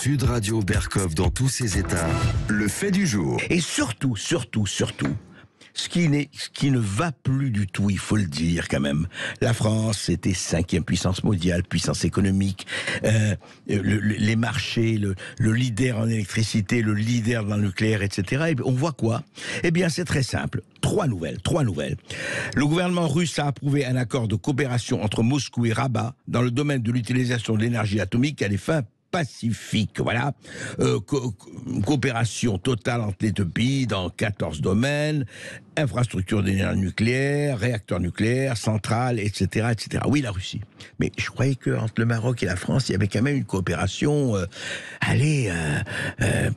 Sud Radio Berkov dans tous ses états, le fait du jour. Et surtout, ce qui ne va plus du tout, il faut le dire quand même. La France, c'était 5e puissance mondiale, puissance économique, les marchés, le leader en électricité, le leader dans le nucléaire, etc. Et on voit quoi? Eh bien, c'est très simple. Trois nouvelles. Le gouvernement russe a approuvé un accord de coopération entre Moscou et Rabat dans le domaine de l'utilisation de l'énergie atomique à des fins pacifique, voilà. Coopération totale entre les deux pays dans 14 domaines, infrastructure d'énergie nucléaire, réacteurs nucléaires, centrales, etc., etc. Oui, la Russie. Mais je croyais qu'entre le Maroc et la France, il y avait quand même une coopération,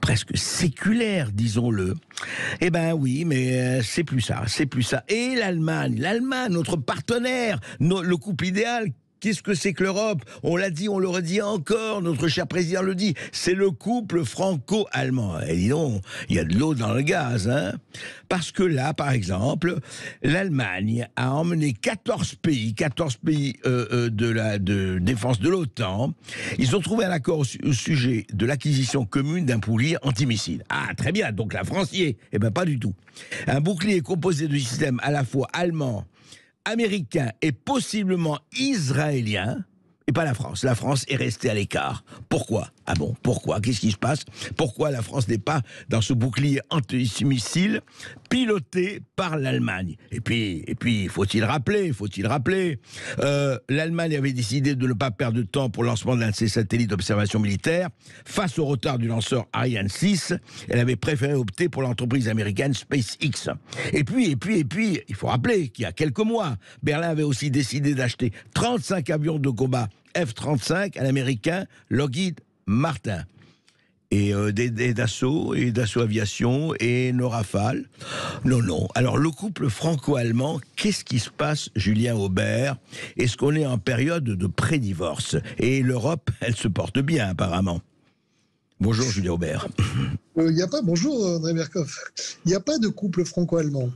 presque séculaire, disons-le. Eh ben oui, mais c'est plus ça. Et l'Allemagne, notre partenaire, le couple idéal. Qu'est-ce que c'est que l'Europe? On l'a dit, on le redit encore, notre cher président le dit, c'est le couple franco-allemand. Et dis donc, il y a de l'eau dans le gaz, hein. Parce que là, par exemple, l'Allemagne a emmené 14 pays de défense de l'OTAN. Ils ont trouvé un accord au sujet de l'acquisition commune d'un bouclier antimissile. Ah, très bien, donc la France y est. Eh ben pas du tout. Un bouclier composé de systèmes à la fois allemands, américain et possiblement israélien, et pas la France. La France est restée à l'écart. Pourquoi? Ah bon, pourquoi? Qu'est-ce qui se passe? Pourquoi la France n'est pas dans ce bouclier anti-missile piloté par l'Allemagne? Et puis, faut-il rappeler, l'Allemagne avait décidé de ne pas perdre de temps pour le lancement d'un de ses satellites d'observation militaire. Face au retard du lanceur Ariane 6, elle avait préféré opter pour l'entreprise américaine SpaceX. Et puis, il faut rappeler qu'il y a quelques mois, Berlin avait aussi décidé d'acheter 35 avions de combat F-35 à l'américain Lockheed Martin. Et des Dassault, et Dassault Aviation, et nos Rafales. Non. Alors, le couple franco-allemand, qu'est-ce qui se passe, Julien Aubert? Est-ce qu'on est en période de pré-divorce? Et l'Europe, elle se porte bien, apparemment. Bonjour, Julien Aubert. Bonjour, André Berkov. Il n'y a pas de couple franco-allemand.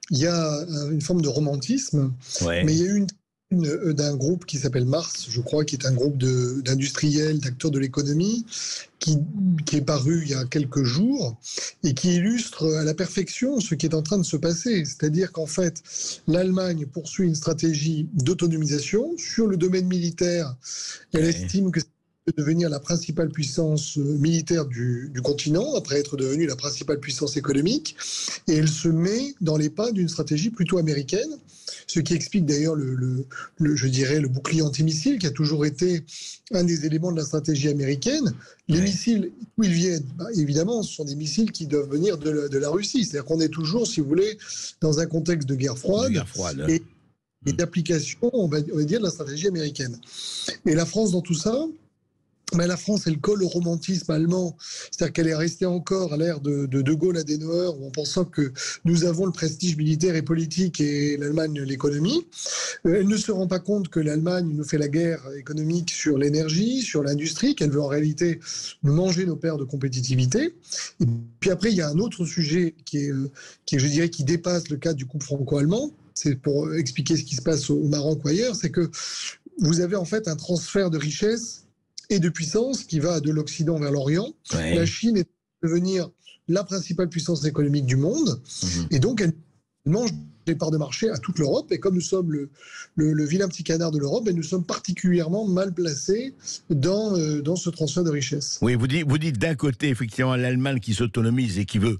Il y a une forme de romantisme, ouais. Mais il y a eu d'un groupe qui s'appelle Mars, je crois, qui est un groupe d'industriels, d'acteurs de l'économie, qui est paru il y a quelques jours et qui illustre à la perfection ce qui est en train de se passer. C'est-à-dire qu'en fait, l'Allemagne poursuit une stratégie d'autonomisation sur le domaine militaire. Elle estime que c'est devenir la principale puissance militaire du continent, après être devenue la principale puissance économique, et elle se met dans les pas d'une stratégie plutôt américaine, ce qui explique d'ailleurs le bouclier antimissile, qui a toujours été un des éléments de la stratégie américaine. Les missiles, d'où ils viennent? Évidemment, ce sont des missiles qui doivent venir de la Russie. C'est-à-dire qu'on est toujours, si vous voulez, dans un contexte de guerre froide. Et d'application, on va dire, de la stratégie américaine. Et la France, dans tout ça, la France, elle colle au romantisme allemand, c'est-à-dire qu'elle est restée encore à l'ère de Gaulle, Adenauer, en pensant que nous avons le prestige militaire et politique et l'Allemagne l'économie. Elle ne se rend pas compte que l'Allemagne nous fait la guerre économique sur l'énergie, sur l'industrie, qu'elle veut en réalité nous manger nos paires de compétitivité. Et puis après, il y a un autre sujet qui je dirais, qui dépasse le cadre du couple franco-allemand. C'est pour expliquer ce qui se passe au Maroc ou ailleurs, c'est que vous avez en fait un transfert de richesse et de puissance qui va de l'Occident vers l'Orient. Ouais. La Chine est devenir la principale puissance économique du monde, et donc elle mange des parts de marché à toute l'Europe, et comme nous sommes le vilain petit canard de l'Europe, nous sommes particulièrement mal placés dans ce transfert de richesse. Oui, vous dites d'un côté effectivement l'Allemagne qui s'autonomise et qui veut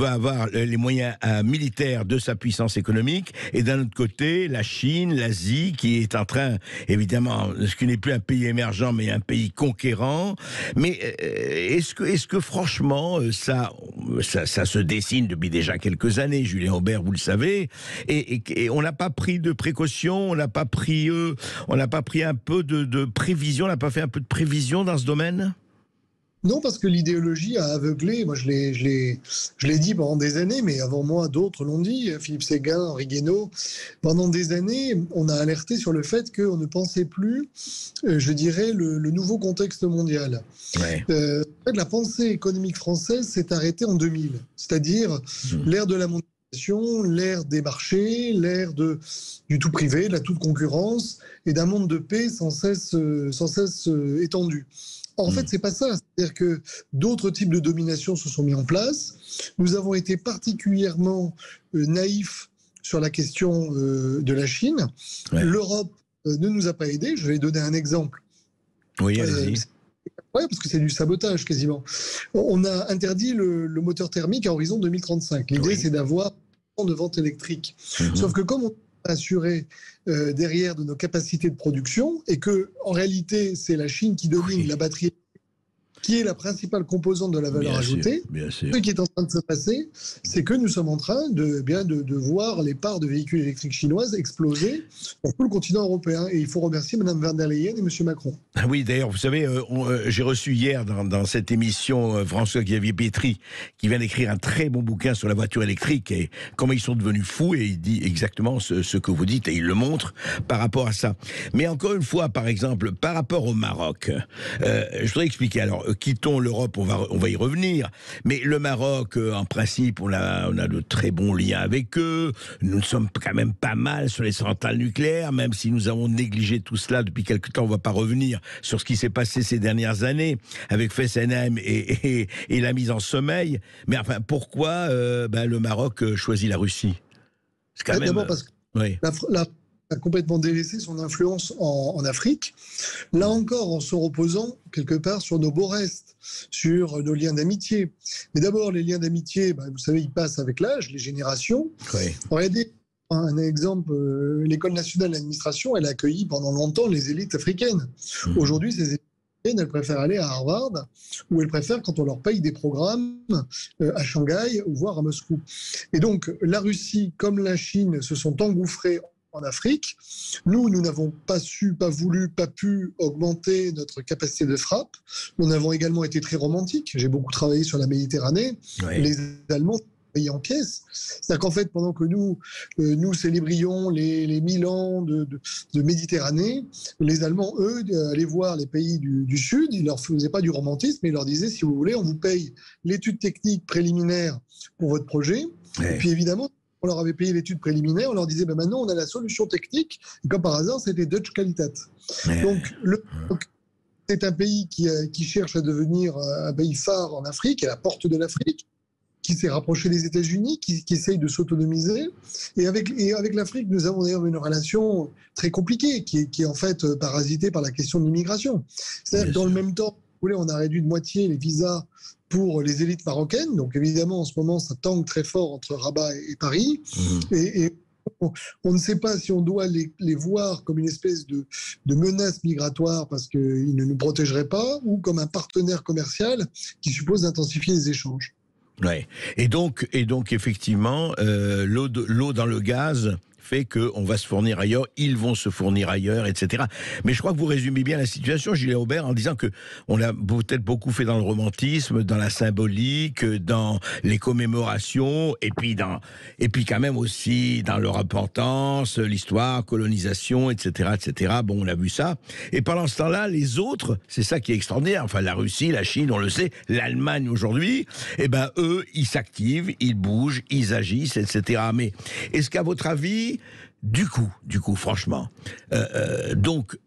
avoir les moyens militaires de sa puissance économique, et d'un autre côté la Chine, l'Asie, qui est en train, évidemment, ce qui n'est plus un pays émergent mais un pays conquérant. Mais est-ce que franchement ça se dessine depuis déjà quelques années, Julien Aubert, vous le savez, et on n'a pas pris de précautions, on n'a pas pris un peu de prévision, on n'a pas fait un peu de prévision dans ce domaine? Non, parce que l'idéologie a aveuglé. Moi, je l'ai dit pendant des années, mais avant moi, d'autres l'ont dit. Philippe Séguin, Henri Guénaud. Pendant des années, on a alerté sur le fait qu'on ne pensait plus, je dirais, le nouveau contexte mondial. Ouais. La pensée économique française s'est arrêtée en 2000, c'est-à-dire l'ère de la mondialisation. l'ère des marchés, l'ère du tout privé, de la toute concurrence et d'un monde de paix sans cesse étendu. Or, en fait, c'est pas ça. C'est-à-dire que d'autres types de domination se sont mis en place. Nous avons été particulièrement naïfs sur la question de la Chine. Ouais. L'Europe ne nous a pas aidés. Je vais donner un exemple. Oui, allez-y. Oui, parce que c'est du sabotage quasiment. On a interdit le moteur thermique à horizon 2035. L'idée, c'est d'avoir de vente électrique. Sauf que comme on est assuré derrière de nos capacités de production et que en réalité, c'est la Chine qui domine la batterie, qui est la principale composante de la valeur ajoutée. Ce qui est en train de se passer, c'est que nous sommes en train de voir les parts de véhicules électriques chinoises exploser sur tout le continent européen. Et il faut remercier Mme von der Leyen et M. Macron. Oui, d'ailleurs, vous savez, j'ai reçu hier dans cette émission François-Xavier Pétry, qui vient d'écrire un très bon bouquin sur la voiture électrique et comment ils sont devenus fous, et il dit exactement ce que vous dites, et il le montre par rapport à ça. Mais encore une fois, par exemple, par rapport au Maroc, je voudrais expliquer. Alors, quittons l'Europe, on va y revenir. Mais le Maroc, en principe, on a de très bons liens avec eux. Nous sommes quand même pas mal sur les centrales nucléaires, même si nous avons négligé tout cela depuis quelque temps. On ne va pas revenir sur ce qui s'est passé ces dernières années avec Fessenheim et la mise en sommeil. Mais enfin, pourquoi le Maroc choisit la Russie? C'est quand même... D'abord parce que a complètement délaissé son influence en Afrique, là encore en se reposant quelque part sur nos beaux restes, sur nos liens d'amitié. Mais d'abord, les liens d'amitié, vous savez, ils passent avec l'âge, les générations. Regardez un exemple, l'École nationale d'administration, elle a accueilli pendant longtemps les élites africaines. Aujourd'hui, ces élites africaines, elles préfèrent aller à Harvard, ou elles préfèrent quand on leur paye des programmes à Shanghai, ou voire à Moscou. Et donc, la Russie, comme la Chine, se sont engouffrés en Afrique. Nous n'avons pas su, pas voulu, pas pu augmenter notre capacité de frappe. Nous avons également été très romantiques. J'ai beaucoup travaillé sur la Méditerranée. Les Allemands payé en pièces. C'est-à-dire qu'en fait, pendant que nous célébrions les 1000 ans de Méditerranée, les Allemands, eux, allaient voir les pays du Sud, ils ne leur faisaient pas du romantisme, mais ils leur disaient, si vous voulez, on vous paye l'étude technique préliminaire pour votre projet. Et puis évidemment, on leur avait payé l'étude préliminaire, on leur disait, maintenant on a la solution technique, et comme par hasard, c'était Deutsche Qualität. Donc, c'est un pays qui cherche à devenir un pays phare en Afrique, à la porte de l'Afrique, qui s'est rapproché des États-Unis, qui essaye de s'autonomiser. Et avec l'Afrique, nous avons d'ailleurs une relation très compliquée, qui est en fait parasitée par la question de l'immigration. C'est-à-dire que dans le même temps, on a réduit de moitié les visas pour les élites marocaines. Donc évidemment, en ce moment, ça tangue très fort entre Rabat et Paris. Et on ne sait pas si on doit les voir comme une espèce de menace migratoire parce qu'ils ne nous protégeraient pas, ou comme un partenaire commercial qui suppose d'intensifier les échanges. Ouais. Et donc effectivement, l'eau dans le gaz fait qu'on va se fournir ailleurs, ils vont se fournir ailleurs, etc. Mais je crois que vous résumez bien la situation, Gilles Aubert, en disant qu'on a peut-être beaucoup fait dans le romantisme, dans la symbolique, dans les commémorations, et puis quand même aussi dans leur importance, l'histoire, colonisation, etc., etc. Bon, on a vu ça. Et pendant ce temps-là, les autres, c'est ça qui est extraordinaire. Enfin, la Russie, la Chine, on le sait, l'Allemagne aujourd'hui, eux, ils s'activent, ils bougent, ils agissent, etc. Mais est-ce qu'à votre avis, du coup, franchement, donc,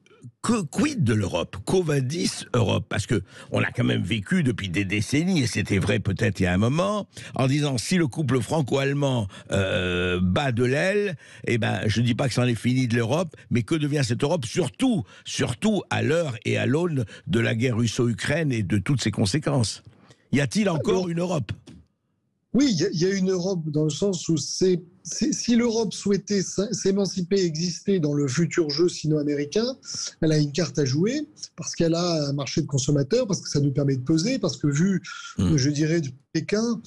quid de l'Europe? Qu'Ovadis Europe? Parce que on a quand même vécu depuis des décennies, et c'était vrai peut-être il y a un moment, en disant si le couple franco-allemand bat de l'aile, je ne dis pas que c'en est fini de l'Europe, mais que devient cette Europe, surtout à l'heure et à l'aune de la guerre russo-ukraine et de toutes ses conséquences? Y a-t-il encore une Europe? Oui, il y a une Europe dans le sens où si l'Europe souhaitait s'émanciper, exister dans le futur jeu sino-américain, elle a une carte à jouer parce qu'elle a un marché de consommateurs, parce que ça nous permet de peser, parce que je dirais, de Pékin,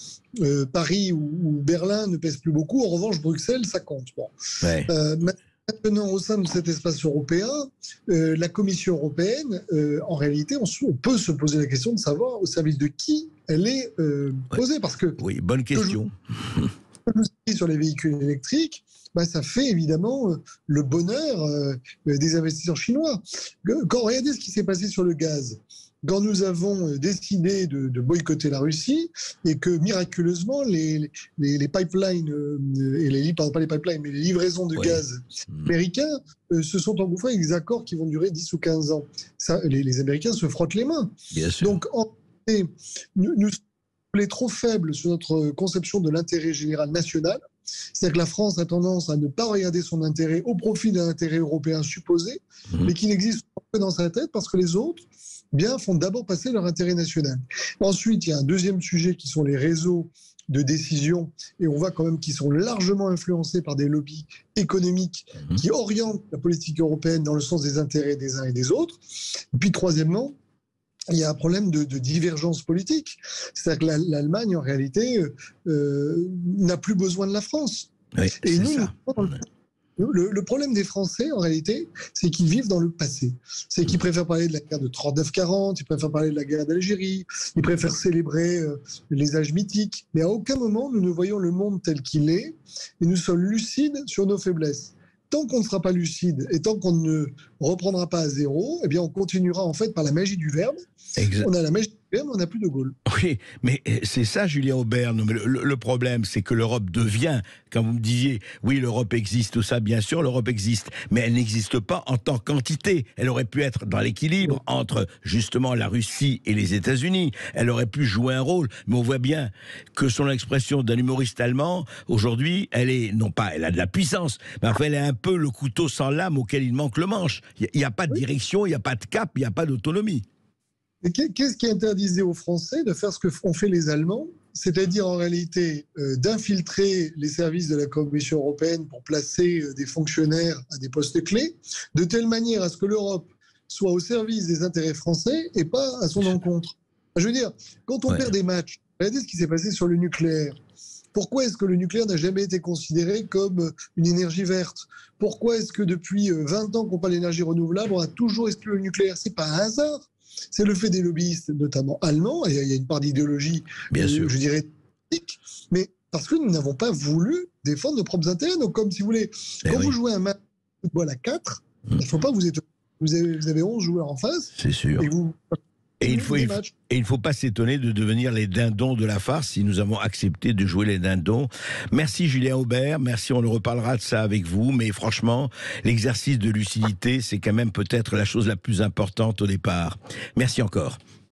Paris ou Berlin ne pèsent plus beaucoup. En revanche, Bruxelles, ça compte. Bon. Ouais. Maintenant, au sein de cet espace européen, la Commission européenne, en réalité, on peut se poser la question de savoir au service de qui elle est posée. Parce que, oui, bonne question. Sur les véhicules électriques, ça fait évidemment le bonheur des investisseurs chinois. Quand regardez ce qui s'est passé sur le gaz, quand nous avons décidé de boycotter la Russie et que miraculeusement les pipelines, pas les pipelines, mais les livraisons de gaz américains se sont engouffrés avec des accords qui vont durer 10 ou 15 ans. Ça, les Américains se frottent les mains. Bien sûr. Donc, nous sommes trop faibles sur notre conception de l'intérêt général national. C'est-à-dire que la France a tendance à ne pas regarder son intérêt au profit d'un intérêt européen supposé, mais qui n'existe pas dans sa tête parce que les autres font d'abord passer leur intérêt national. Ensuite, il y a un deuxième sujet qui sont les réseaux de décision, et on voit quand même qu'ils sont largement influencés par des lobbies économiques qui orientent la politique européenne dans le sens des intérêts des uns et des autres. Et puis troisièmement, il y a un problème de divergence politique. C'est-à-dire que l'Allemagne, en réalité, n'a plus besoin de la France. Oui, et nous, le problème des Français, en réalité, c'est qu'ils vivent dans le passé. C'est qu'ils préfèrent parler de la guerre de 39-40, ils préfèrent parler de la guerre d'Algérie, ils préfèrent célébrer les âges mythiques. Mais à aucun moment, nous ne voyons le monde tel qu'il est, et nous sommes lucides sur nos faiblesses. Tant qu'on ne sera pas lucide et tant qu'on ne reprendra pas à zéro, eh bien on continuera en fait par la magie du verbe. On a la magie du verbe, on n'a plus de Gaulle. Oui, mais c'est ça, Julien Aubert. Non, mais le problème, c'est que l'Europe devient, quand vous me disiez, oui, l'Europe existe, tout ça, bien sûr, l'Europe existe, mais elle n'existe pas en tant qu'entité. Elle aurait pu être dans l'équilibre entre, justement, la Russie et les États-Unis. Elle aurait pu jouer un rôle, mais on voit bien que, selon l'expression d'un humoriste allemand, aujourd'hui, elle est, non pas, elle a de la puissance, mais enfin, elle est un peu le couteau sans lame auquel il manque le manche. Il n'y a pas de direction, il n'y a pas de cap, il n'y a pas d'autonomie. Qu'est-ce qui interdisait aux Français de faire ce que font fait les Allemands, c'est-à-dire en réalité d'infiltrer les services de la Commission européenne pour placer des fonctionnaires à des postes clés, de telle manière à ce que l'Europe soit au service des intérêts français et pas à son encontre. Je veux dire, quand on perd des matchs, regardez ce qui s'est passé sur le nucléaire. Pourquoi est-ce que le nucléaire n'a jamais été considéré comme une énergie verte? Pourquoi est-ce que depuis 20 ans qu'on parle d'énergie renouvelable, on a toujours exclu le nucléaire? C'est pas un hasard. C'est le fait des lobbyistes, notamment allemands, et il y a une part d'idéologie, je dirais, mais parce que nous n'avons pas voulu défendre nos propres intérêts. Donc, comme si vous voulez, quand vous jouez un match de football à 4, il ne faut pas vous étonner. Vous avez 11 joueurs en face. C'est sûr. Et il ne faut pas s'étonner de devenir les dindons de la farce si nous avons accepté de jouer les dindons. Merci Julien Aubert, merci, on le reparlera de ça avec vous, mais franchement, l'exercice de lucidité, c'est quand même peut-être la chose la plus importante au départ. Merci encore.